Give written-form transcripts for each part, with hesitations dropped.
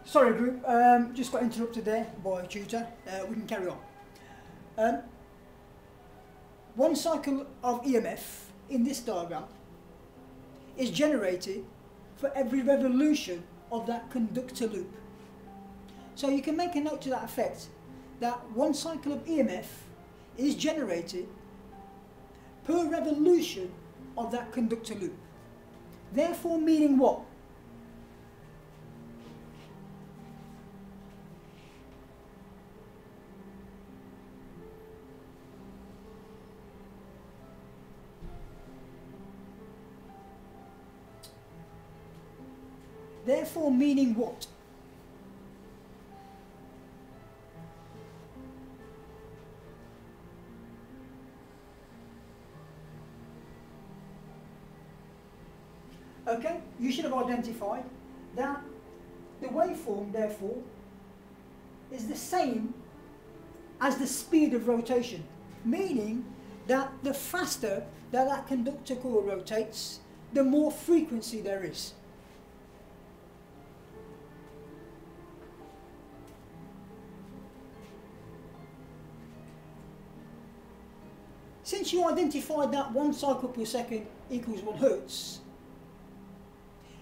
Sorry group, just got interrupted there by a tutor. We can carry on. One cycle of EMF in this diagram is generated for every revolution of that conductor loop. So you can make a note to that effect, that one cycle of EMF is generated per revolution of that conductor loop. Therefore meaning what? Therefore meaning what? Okay, you should have identified that the waveform, therefore, is the same as the speed of rotation, meaning that the faster that conductor coil rotates, the more frequency there is. Since you identified that 1 cycle per second equals 1 hertz,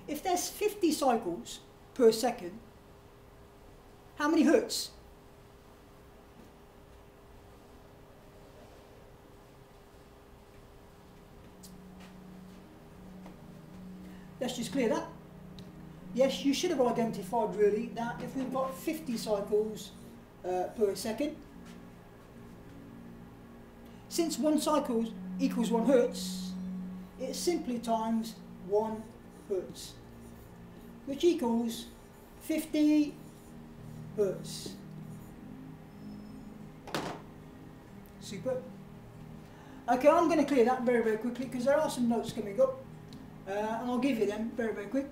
if there's 50 cycles per second, how many hertz? Let's just clear that. Yes, you should have identified really that if we've got 50 cycles per second, since 1 cycle equals 1 hertz, it simply times 1 hertz, which equals 50 hertz. Super. Okay, I'm going to clear that very, very quickly because there are some notes coming up, and I'll give you them very, very quick.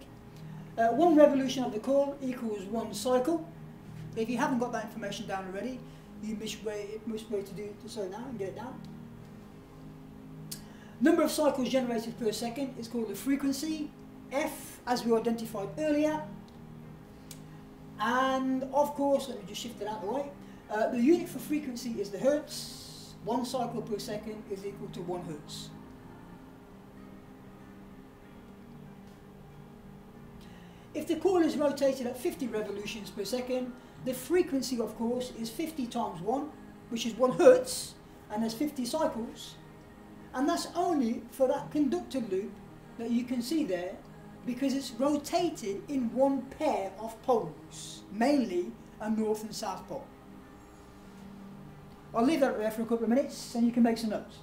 1 revolution of the coil equals 1 cycle. If you haven't got that information down already, you must way to slow down and get it down. Number of cycles generated per second is called the frequency, F, as we identified earlier. And of course, let me just shift it out of the way. The unit for frequency is the hertz. 1 cycle per second is equal to 1 hertz. If the coil is rotated at 50 revolutions per second, the frequency, of course, is 50 times 1, which is 1 hertz, and there's 50 cycles. And that's only for that conductor loop that you can see there, because it's rotated in 1 pair of poles, mainly a north and south pole. I'll leave that there for a couple of minutes and you can make some notes.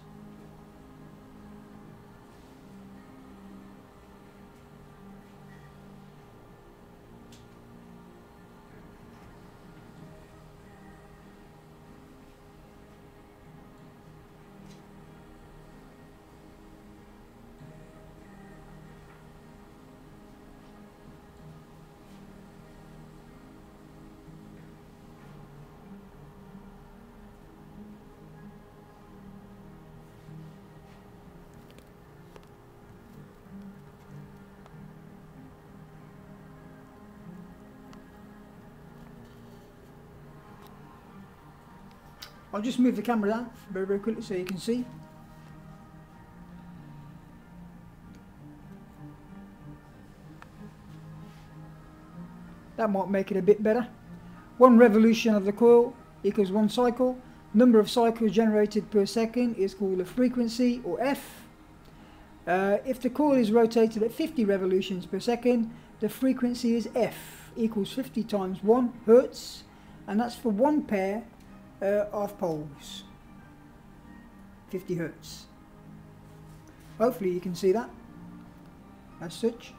I'll just move the camera down very, very quickly so you can see. That might make it a bit better. 1 revolution of the coil equals 1 cycle. Number of cycles generated per second is called the frequency, or F. If the coil is rotated at 50 revolutions per second, the frequency is F, equals 50 times 1 hertz, and that's for 1 pair of poles, 50 hertz. Hopefully you can see that as such.